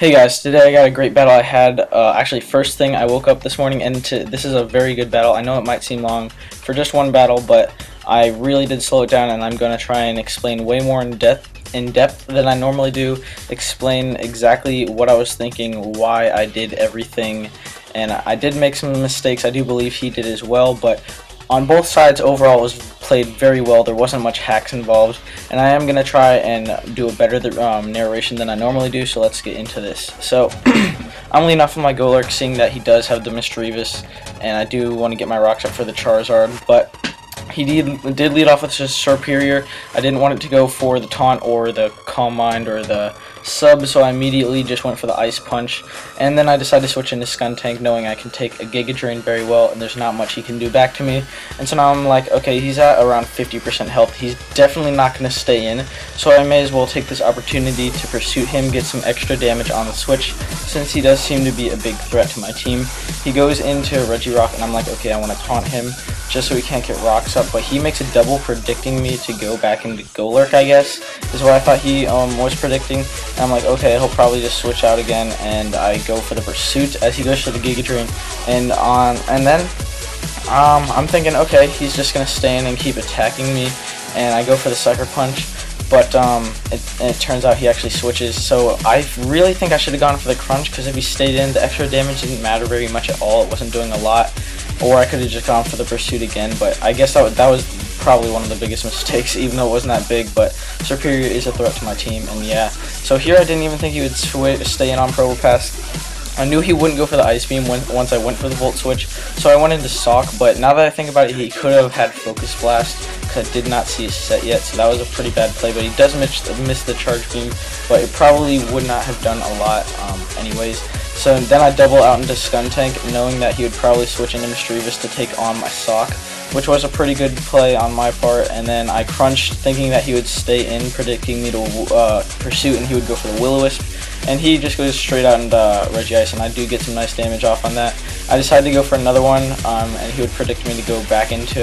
Hey guys, today I got a great battle I had. Actually, first thing I woke up this morning and this is a very good battle. I know it might seem long for just one battle, but I really did slow it down, and I'm going to try and explain way more in depth than I normally do. Explain exactly what I was thinking, why I did everything, and I did make some mistakes. I do believe he did as well, but on both sides overall it was played very well. There wasn't much hacks involved, and I am going to try and do a better narration than I normally do, so let's get into this. So I'm leading off with my Golurk, seeing that he does have the Misdreavus, and I do want to get my rocks up for the Charizard, but he did lead off with his Superior. I didn't want it to go for the taunt or the Calm Mind or the sub, so I immediately just went for the Ice Punch, and then I decided to switch into Skuntank, knowing I can take a Giga Drain very well and there's not much he can do back to me. And so now I'm like, okay, he's at around 50% health, he's definitely not going to stay in, so I may as well take this opportunity to Pursuit him, get some extra damage on the switch, since he does seem to be a big threat to my team. He goes into Regirock, and I'm like, okay, I want to taunt him just so he can't get rocks up, but he makes a double, predicting me to go back into Golurk, I guess, is what I thought he was predicting. And I'm like, okay, he'll probably just switch out again, and I go for the Pursuit as he goes for the Giga Drain, and then I'm thinking, okay, he's just gonna stay in and keep attacking me, and I go for the Sucker Punch, but it turns out he actually switches. So I really think I should have gone for the Crunch, because if he stayed in, the extra damage didn't matter very much at all. It wasn't doing a lot. Or I could have just gone for the Pursuit again, but I guess that was probably one of the biggest mistakes, even though it wasn't that big. But Superior is a threat to my team, and yeah. So here I didn't even think he would stay in on Probopass. I knew he wouldn't go for the Ice Beam once I went for the Volt Switch, so I went into Sawk, but now that I think about it, he could have had Focus Blast, because I did not see his set yet, so that was a pretty bad play. But he does miss the Charge Beam, but it probably would not have done a lot anyways. So then I double out into Skuntank, knowing that he would probably switch into Misdreavus to take on my Sawk, which was a pretty good play on my part. And then I crunched, thinking that he would stay in, predicting me to Pursuit, and he would go for the Will-O-Wisp, and he just goes straight out into Regice, and I do get some nice damage off on that. I decided to go for another one, and he would predict me to go back into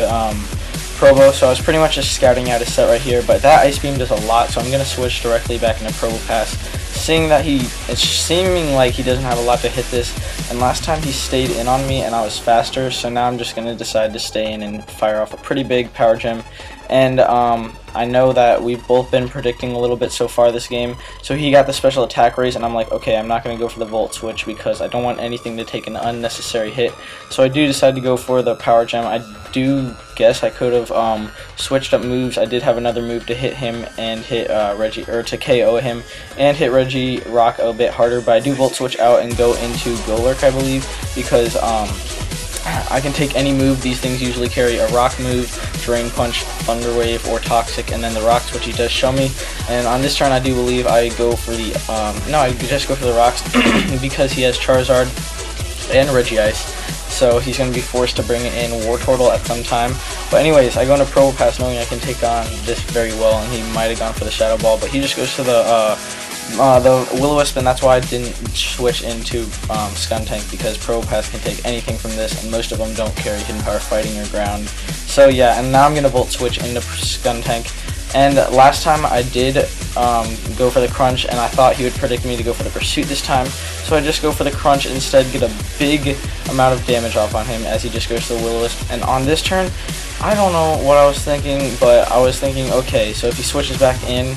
Probo, so I was pretty much just scouting out his set right here, but that Ice Beam does a lot, so I'm going to switch directly back into Probopass, seeing that it's seeming like he doesn't have a lot to hit this, and last time he stayed in on me and I was faster, so now I'm just going to decide to stay in and fire off a pretty big Power Gem. And I know that we've both been predicting a little bit so far this game, so he got the special attack raise, and I'm like, okay, I'm not going to go for the Volt Switch because I don't want anything to take an unnecessary hit, so I do decide to go for the Power Gem. I do guess I could have switched up moves. I did have another move to hit him and hit to KO him and hit Regirock a bit harder, but I do Volt Switch out and go into Golurk, I believe, because I can take any move. These things usually carry a Rock move, Drain Punch, Thunder Wave, or Toxic, and then the Rocks, which he does show me. And on this turn, I do believe I go for the I just go for the Rocks because he has Charizard and Regice. So he's going to be forced to bring in Wartortle at some time. But anyways, I go into Probopass knowing I can take on this very well, and he might have gone for the Shadow Ball, but he just goes to the Will-O-Wisp, and that's why I didn't switch into Skuntank, because Probopass can take anything from this, and most of them don't carry Hidden Power Fighting or Ground. So yeah, and now I'm going to Volt Switch into Skuntank. And last time I did go for the Crunch, and I thought he would predict me to go for the Pursuit this time, so I just go for the Crunch instead, get a big amount of damage off on him as he just goes to the Will-O-Wisp. And on this turn, I don't know what I was thinking, but I was thinking, okay, so if he switches back in,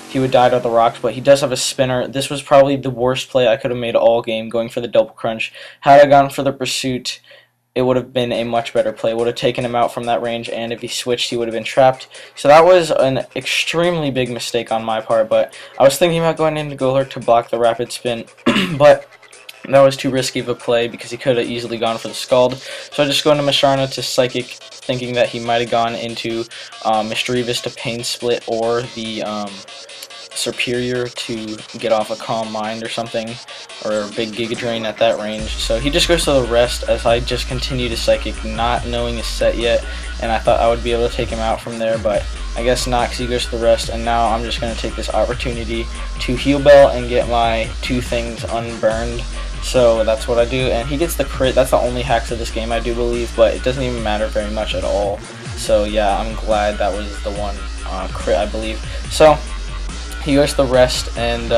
he would die to the Rocks, but he does have a Spinner. This was probably the worst play I could have made all game, going for the Double Crunch. Had I gone for the Pursuit, it would have been a much better play. It would have taken him out from that range, and if he switched, he would have been trapped. So that was an extremely big mistake on my part, but I was thinking about going into Golurk to block the Rapid Spin, but that was too risky of a play because he could have easily gone for the Scald. So I just go into Musharna to Psychic, thinking that he might have gone into Misdreavus to Pain Split, or the Superior to get off a Calm Mind or something, or a big Giga Drain at that range. So he just goes to the Rest as I just continue to Psychic, not knowing his set yet, and I thought I would be able to take him out from there, but I guess not, because he goes to the Rest. And now I'm just going to take this opportunity to Heal Bell and get my two things unburned. So that's what I do, and he gets the crit. That's the only hacks of this game, I do believe, but it doesn't even matter very much at all. So yeah, I'm glad that was the one crit, I believe. So he goes to the rest, and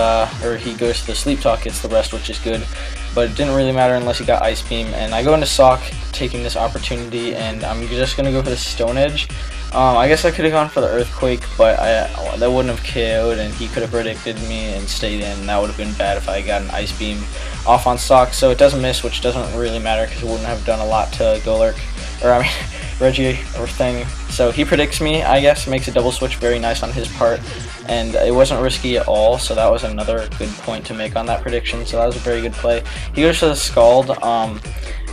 or he goes to the sleep talk, gets the rest, which is good, but it didn't really matter unless he got ice beam. And I go into sock, taking this opportunity, and I'm just gonna go for the stone edge. I guess I could have gone for the earthquake, but that wouldn't have KO'd, and he could have predicted me and stayed in, and that would have been bad if I got an ice beam off on sock. So it doesn't miss, which doesn't really matter because it wouldn't have done a lot to Golurk, or I mean Reggie or thing. So he predicts me, I guess, makes a double switch, very nice on his part, and it wasn't risky at all, so that was another good point to make on that prediction. So that was a very good play. He goes for the Scald,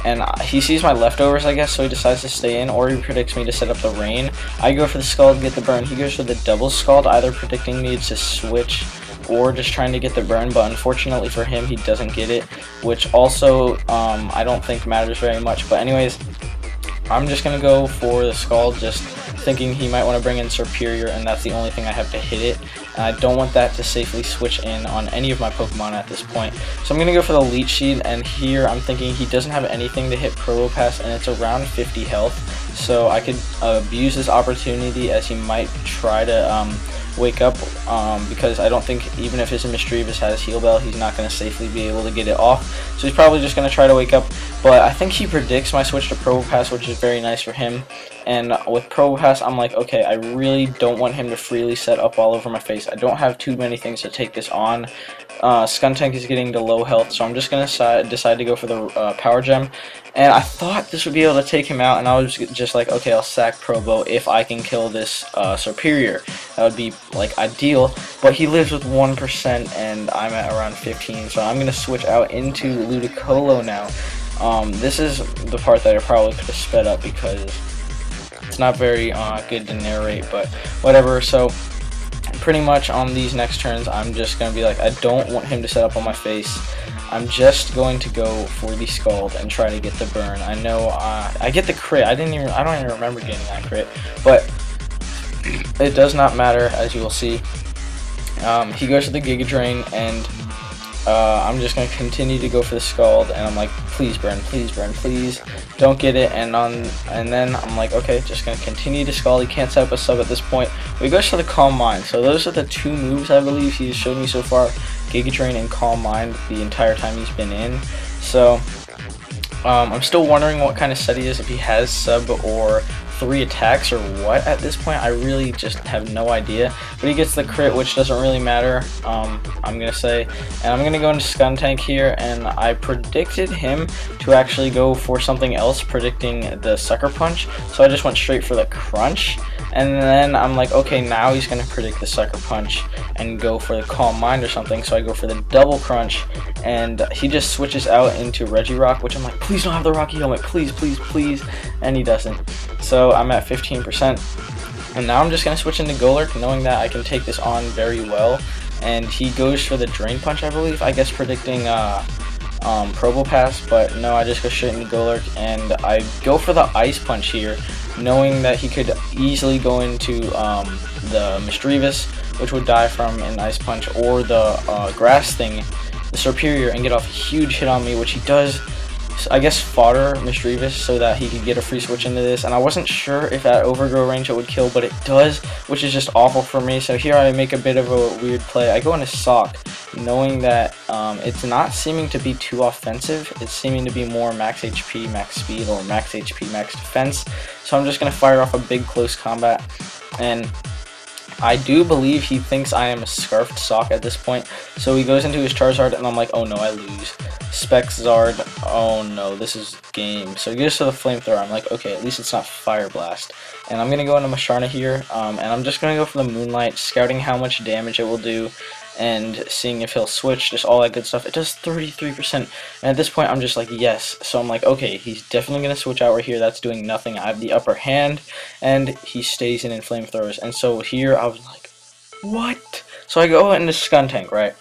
and he sees my leftovers, I guess, so he decides to stay in, or he predicts me to set up the rain. I go for the Scald, get the burn. He goes for the double Scald, either predicting me to switch or just trying to get the burn, but unfortunately for him, he doesn't get it, which also I don't think matters very much. But anyways, I'm just going to go for the Scald, just thinking he might want to bring in Superior, and that's the only thing I have to hit it. And I don't want that to safely switch in on any of my Pokemon at this point. So I'm going to go for the Leech Seed, and here I'm thinking he doesn't have anything to hit Probopass, and it's around 50 health. So I could abuse this opportunity as he might try to wake up, because I don't think even if his Misdreavus has Heal Bell, he's not going to safely be able to get it off. So he's probably just going to try to wake up, but I think he predicts my switch to Probopass, which is very nice for him. And with Probopass, I'm like, okay, I really don't want him to freely set up all over my face. I don't have too many things to take this on. Skuntank is getting to low health, so I'm just going to decide to go for the Power Gem. And I thought this would be able to take him out, and I was just like, okay, I'll sack Probo if I can kill this Superior. That would be, like, ideal, but he lives with 1%, and I'm at around 15, so I'm going to switch out into Ludicolo now. This is the part that I probably could have sped up because it's not very good to narrate, but whatever. So pretty much on these next turns, I'm just going to be like, I don't want him to set up on my face. I'm just going to go for the Scald and try to get the burn. I know I get the crit. I don't even remember getting that crit, but it does not matter, as you will see. He goes to the Giga Drain, and I'm just going to continue to go for the Scald, and I'm like, please burn, please, don't get it, and then I'm like, okay, just going to continue to Scald. He can't set up a sub at this point. But he goes for the Calm Mind, so those are the two moves I believe he's showed me so far, Giga Drain and Calm Mind, the entire time he's been in. So I'm still wondering what kind of set he is, if he has sub or 3 attacks or what at this point. I really just have no idea, but he gets the crit, which doesn't really matter, I'm gonna say. And I'm gonna go into Skuntank here, and I predicted him to actually go for something else, predicting the Sucker Punch, so I just went straight for the Crunch. And then I'm like, okay, now he's gonna predict the Sucker Punch and go for the Calm Mind or something, so I go for the Double Crunch, and he just switches out into Regirock, which I'm like, please don't have the Rocky Helmet, please, and he doesn't. So I'm at 15%, and now I'm just going to switch into Golurk, knowing that I can take this on very well, and he goes for the Drain Punch, I believe, I guess predicting Probopass, but no, I just go straight into Golurk, and I go for the Ice Punch here, knowing that he could easily go into the Misdreavus, which would die from an Ice Punch, or the Grass thing, the Superior, and get off a huge hit on me, which he does. I guess fodder Misdreavus so that he could get a free switch into this, and I wasn't sure if at Overgrow range it would kill, but it does, which is just awful for me. So here I make a bit of a weird play. I go into Sock, knowing that it's not seeming to be too offensive. It's seeming to be more max HP, max speed, or max HP, max defense. So I'm just going to fire off a big close combat, and I do believe he thinks I am a Scarfed Sock at this point, so he goes into his Charizard, and I'm like, oh no, I lose. Specs Zard, oh no, this is game. So he goes to the Flamethrower, I'm like, okay, at least it's not Fire Blast. And I'm going to go into Musharna here, and I'm just going to go for the Moonlight, scouting how much damage it will do, and seeing if he'll switch, just all that good stuff. It does 33%, and at this point I'm just like, yes. So I'm like, okay, he's definitely going to switch out right here. That's doing nothing. I have the upper hand, and he stays in Flamethrowers. And so here I was like, what? So I go into Skuntank, right?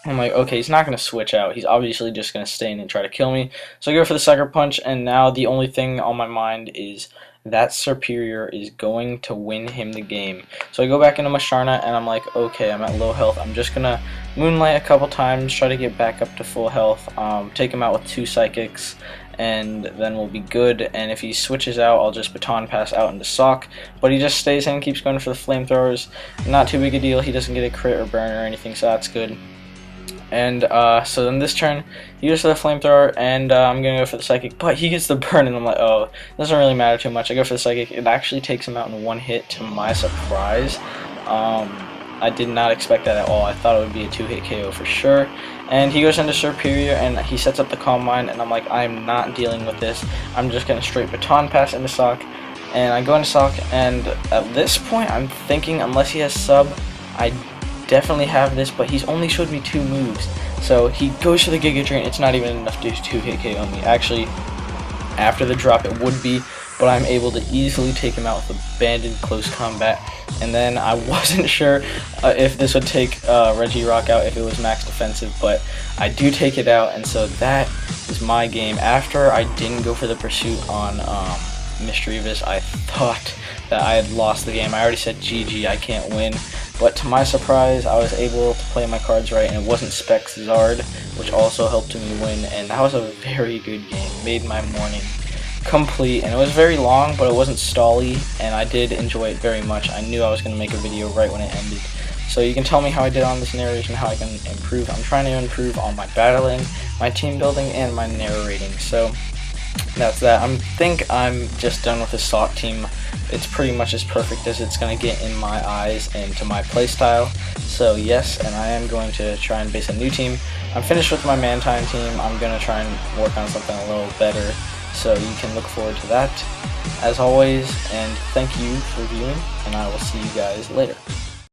I'm like, okay, he's not going to switch out. He's obviously just going to stay in and try to kill me. So I go for the Sucker Punch, and now the only thing on my mind is that Superior is going to win him the game. So I go back into Musharna, and I'm like, okay, I'm at low health. I'm just going to Moonlight a couple times, try to get back up to full health, take him out with 2 Psychics, and then we'll be good. And if he switches out, I'll just baton pass out into Sock, but he just stays in and keeps going for the flamethrowers. Not too big a deal, he doesn't get a crit or burn or anything, so that's good. And so then this turn, he goes for the flamethrower, and I'm gonna go for the psychic, but he gets the burn, and I'm like, oh, it doesn't really matter too much. I go for the psychic. It actually takes him out in one hit, to my surprise. I did not expect that at all. I thought it would be a 2-hit KO for sure. And he goes into Superior, and he sets up the Calm Mind, and I'm like, I'm not dealing with this. I'm just gonna straight baton pass into Sock, and I go into Sock, and at this point, I'm thinking, unless he has sub, I definitely have this, but he's only showed me 2 moves. So he goes for the Giga Drain. It's not even enough to 2-hit KO me. Actually, after the drop, it would be, but I'm able to easily take him out with Abandoned Close Combat. And then I wasn't sure if this would take Regirock out if it was max defensive, but I do take it out, and so that is my game. After I didn't go for the pursuit on Mischievous, I thought that I had lost the game. I already said GG, I can't win, but to my surprise, I was able to play my cards right, and it wasn't Specs Zard, which also helped me win, and that was a very good game. Made my morning complete, and it was very long, but it wasn't stally, and I did enjoy it very much. I knew I was going to make a video right when it ended. So you can tell me how I did on this narration, how I can improve. I'm trying to improve on my battling, my team building, and my narrating. So that's that. I think I'm just done with the SOC team. It's pretty much as perfect as it's going to get in my eyes and to my playstyle. So yes, and I am going to try and base a new team. I'm finished with my Mantine team. I'm going to try and work on something a little better. So you can look forward to that, as always, and thank you for viewing, and I will see you guys later.